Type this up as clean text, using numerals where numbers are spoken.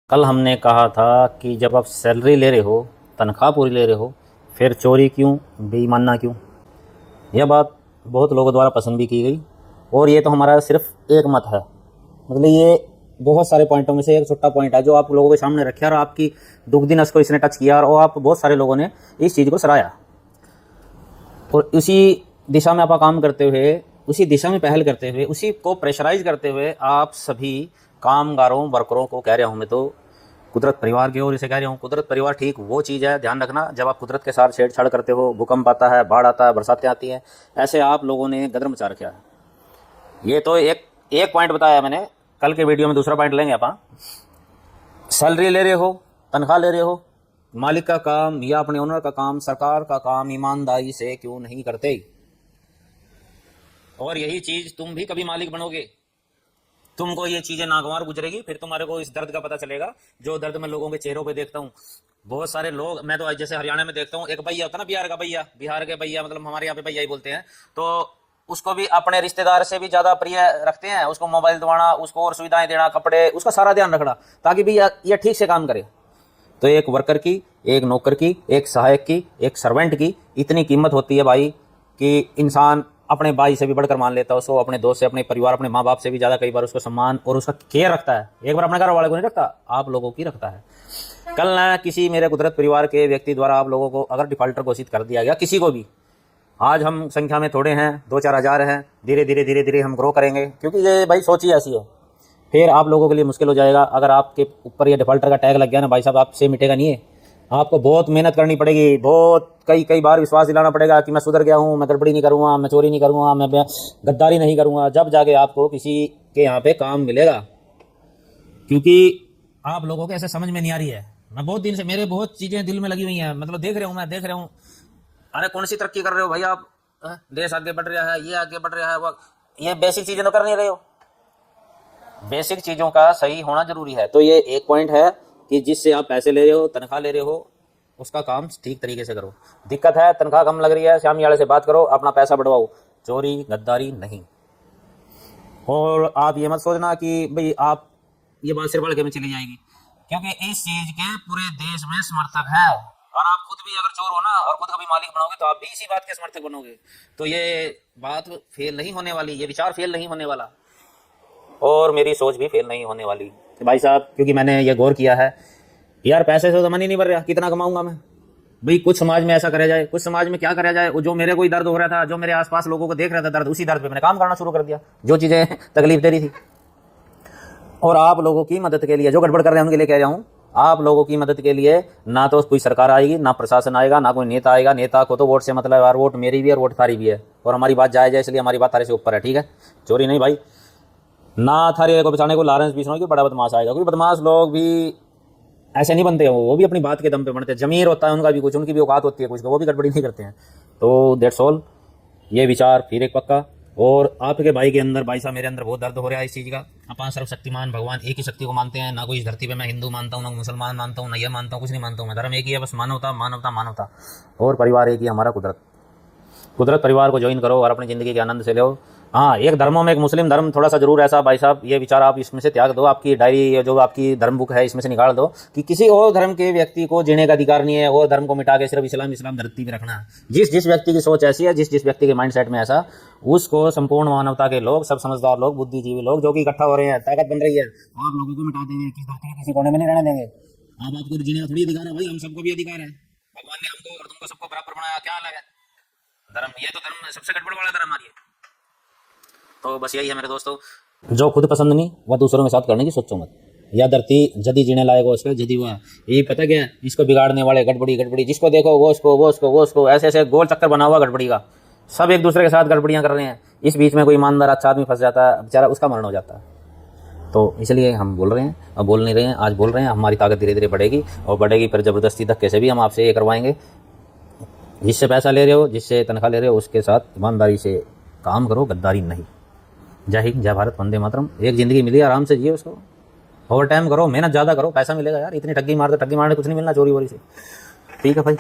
कल हमने कहा था कि जब आप सैलरी ले रहे हो, तनख्वाह पूरी ले रहे हो, फिर चोरी क्यों, बेईमानना क्यों। यह बात बहुत लोगों द्वारा पसंद भी की गई और ये तो हमारा सिर्फ एक मत है। मतलब ये बहुत सारे पॉइंटों में से एक छोटा पॉइंट है जो आप लोगों के सामने रखे और आपकी दुख दिन को इसने टच किया और आप बहुत सारे लोगों ने इस चीज़ को सराहा और उसी दिशा में आप काम करते हुए, उसी दिशा में पहल करते हुए, उसी को प्रेशराइज करते हुए आप सभी कामगारों, वर्करों को कह रहा हूँ मैं तो कुदरत परिवार की ओर इसे कह रहा हूँ। कुदरत परिवार ठीक वो चीज़ है, ध्यान रखना, जब आप कुदरत के साथ छेड़छाड़ करते हो, भूकंप आता है, बाढ़ आता है, बरसातें आती हैं, ऐसे आप लोगों ने गदर मचा रखा है। ये तो एक पॉइंट बताया मैंने, कल के वीडियो में दूसरा पॉइंट लेंगे आप। सैलरी ले रहे हो, तनख्वाह ले रहे हो, मालिक का काम या अपने ओनर का काम, सरकार का काम ईमानदारी से क्यों नहीं करते। और यही चीज तुम भी कभी मालिक बनोगे, तुमको ये चीजें नागवार गुजरेगी, फिर तुम्हारे को इस दर्द का पता चलेगा जो दर्द मैं लोगों के चेहरों पे देखता हूँ। बहुत सारे लोग, मैं तो जैसे हरियाणा में देखता हूँ, एक भैया होता ना, बिहार के भैया, मतलब हमारे यहाँ पे भैया ही बोलते हैं, तो उसको भी अपने रिश्तेदार से भी ज्यादा प्रिय रखते हैं। उसको मोबाइल दवाना, उसको और सुविधाएं देना, कपड़े, उसका सारा ध्यान रखना ताकि भी यह ठीक से काम करे। तो एक वर्कर की, एक नौकर की, एक सहायक की, एक सर्वेंट की इतनी कीमत होती है भाई कि इंसान अपने भाई से भी बढ़कर मान लेता है उसको, अपने दोस्त से, अपने परिवार, अपने माँ बाप से भी ज़्यादा कई बार उसको सम्मान और उसका केयर रखता है। एक बार अपने घर वाले को नहीं रखता, आप लोगों की रखता है। कल ना किसी मेरे कुदरत परिवार के व्यक्ति द्वारा आप लोगों को अगर डिफॉल्टर घोषित कर दिया गया, किसी को भी, आज हम संख्या में थोड़े हैं, 2-4 हज़ार हैं, धीरे धीरे हम ग्रो करेंगे, क्योंकि ये भाई सोच ही ऐसी है। फिर आप लोगों के लिए मुश्किल हो जाएगा। अगर आपके ऊपर ये डिफॉल्टर का टैग लग गया ना भाई साहब, आपसे मिटेगा नहीं है। आपको बहुत मेहनत करनी पड़ेगी, बहुत कई बार विश्वास दिलाना पड़ेगा कि मैं सुधर गया हूँ, मैं गड़बड़ी नहीं करूँगा, मैं चोरी नहीं करूँगा, मैं गद्दारी नहीं करूँगा, जब जाके आपको किसी के यहाँ पे काम मिलेगा। क्योंकि आप लोगों को ऐसे समझ में नहीं आ रही है। मैं बहुत दिन से, मेरे बहुत चीज़ें दिल में लगी हुई हैं, मतलब देख रहा हूँ। अरे कौन सी तरक्की कर रहे हो भाई आप, देश आगे बढ़ रहा है, ये आगे बढ़ रहा है, वो ये बेसिक चीज़ें तो कर नहीं रहे हो। बेसिक चीज़ों का सही होना जरूरी है। तो ये एक पॉइंट है कि जिससे आप पैसे ले रहे हो, तनख्वाह ले रहे हो, उसका काम ठीक तरीके से करो। दिक्कत है, तनख्वाह कम लग रही है, सामने वाले से बात करो, अपना पैसा बढ़वाओ, चोरी गद्दारी नहीं। और आप ये मत सोचना कि भाई आप, ये बात सिर बढ़ के में चली जाएगी, क्योंकि इस चीज के पूरे देश में समर्थक है। और आप खुद भी अगर चोर हो ना और खुद कभी मालिक बनोगे तो आप भी इसी बात के समर्थक बनोगे। तो ये बात फेल नहीं होने वाली, ये विचार फेल नहीं होने वाला और मेरी सोच भी फेल नहीं होने वाली भाई साहब। क्योंकि मैंने ये गौर किया है यार, पैसे से तो मन ही नहीं भर रहा, कितना कमाऊंगा मैं भाई। कुछ समाज में ऐसा करा जाए, कुछ समाज में क्या करा जाए, जो मेरे कोई दर्द हो रहा था, जो मेरे आसपास लोगों को देख रहा था दर्द, उसी दर्द पे मैंने काम करना शुरू कर दिया, जो चीज़ें तकलीफ दे रही थी। और आप लोगों की मदद के लिए, जो गड़बड़ कर रहे हैं उनके लिए कह रहा हूँ, आप लोगों की मदद के लिए ना तो कोई सरकार आएगी, ना प्रशासन आएगा, ना कोई नेता आएगा। नेता को तो वोट से मतलब यार, वोट मेरी भी और वोट थारी भी है और हमारी बात जायज़ है, इसलिए हमारी बात थारे से ऊपर है, ठीक है। चोरी नहीं भाई, ना थारे को बचाने को लारेंस बीच में बड़ा बदमाश आएगा। कोई बदमाश लोग भी ऐसे नहीं बनते हैं, वो भी अपनी बात के दम पे बनते हैं। जमीर होता है उनका भी कुछ, उनकी भी औकात होती है कुछ, वो भी गड़बड़ी नहीं करते हैं। तो दैट्स ऑल, ये विचार फिर एक पक्का। और आपके भाई के अंदर, भाई साहब मेरे अंदर बहुत दर्द हो रहा है इस चीज़ का। अपन सर्वशक्तिमान भगवान एक ही शक्ति को मानते हैं, ना कोई इस धरती पे मैं हिंदू मानता हूँ, ना मुसलमान मानता हूँ, ना यह मानता हूँ, कुछ नहीं मानता हूँ मैं। धर्म एक ही है बस, मानवता मानवता मानवता। और परिवार एक ही हमारा, कुदरत परिवार को ज्वाइन करो और अपनी ज़िंदगी के आनंद से लो। हाँ, एक धर्मों में एक मुस्लिम धर्म थोड़ा सा जरूर ऐसा भाई साहब, ये विचार आप इसमें से त्याग दो, आपकी डायरी जो आपकी धर्म बुक है इसमें से निकाल दो कि किसी और धर्म के व्यक्ति को जीने का अधिकार नहीं है, और धर्म को मिटा के सिर्फ इस्लाम धरती पे रखना है। जिस व्यक्ति की सोच ऐसी है, जिस व्यक्ति के माइंड सेट में ऐसा, उसको संपूर्ण मानवता के लोग, सब समझदार लोग, बुद्धिजीवी लोग जो कि इकट्ठा हो रहे हैं, ताकत बन रही है, आप लोगों को मिटा देंगे, किस धरती के किसी कोने में नहीं रहने देंगे। अब आपको जीने का थोड़ी अधिकार है भाई, हम सबको भी अधिकार है। भगवान ने हमको और तुमको सबको बराबर बनाया, क्या अलग है धर्म। ये तो धर्म सबसे गड़बड़ वाला धर्म आ रही है। तो बस यही है मेरे दोस्तों, जो खुद पसंद नहीं वह दूसरों के साथ करने की सोचो मत। या धरती जदी जीने लायक हो उसका जदी हुआ, ये पता क्या, इसको बिगाड़ने वाले गड़बड़ी, जिसको देखो वो उसको ऐसे गोल चक्कर बना हुआ गड़बड़ी का। सब एक दूसरे के साथ गड़बड़ियाँ कर रहे हैं। इस बीच में कोई ईमानदार अच्छा आदमी फंस जाता है, बेचारा उसका मरण हो जाता है। तो इसलिए हम बोल रहे हैं, अब बोल नहीं रहे हैं, आज बोल रहे हैं। हमारी ताकत धीरे धीरे बढ़ेगी और बढ़ेगी, फिर ज़बरदस्ती धक्के से भी हम आपसे ये करवाएंगे। जिससे पैसा ले रहे हो, जिससे तनख्वाह ले रहे हो, उसके साथ ईमानदारी से काम करो, गद्दारी नहीं। जय हिंद, जय भारत, वंदे मातरम। एक ज़िंदगी मिली, आराम से जिए उसको, ओवर टाइम करो, मेहनत ज़्यादा करो, पैसा मिलेगा यार। इतनी ठगी मारते, ठगी मारने कुछ नहीं मिलना चोरी वोरी से, ठीक है भाई।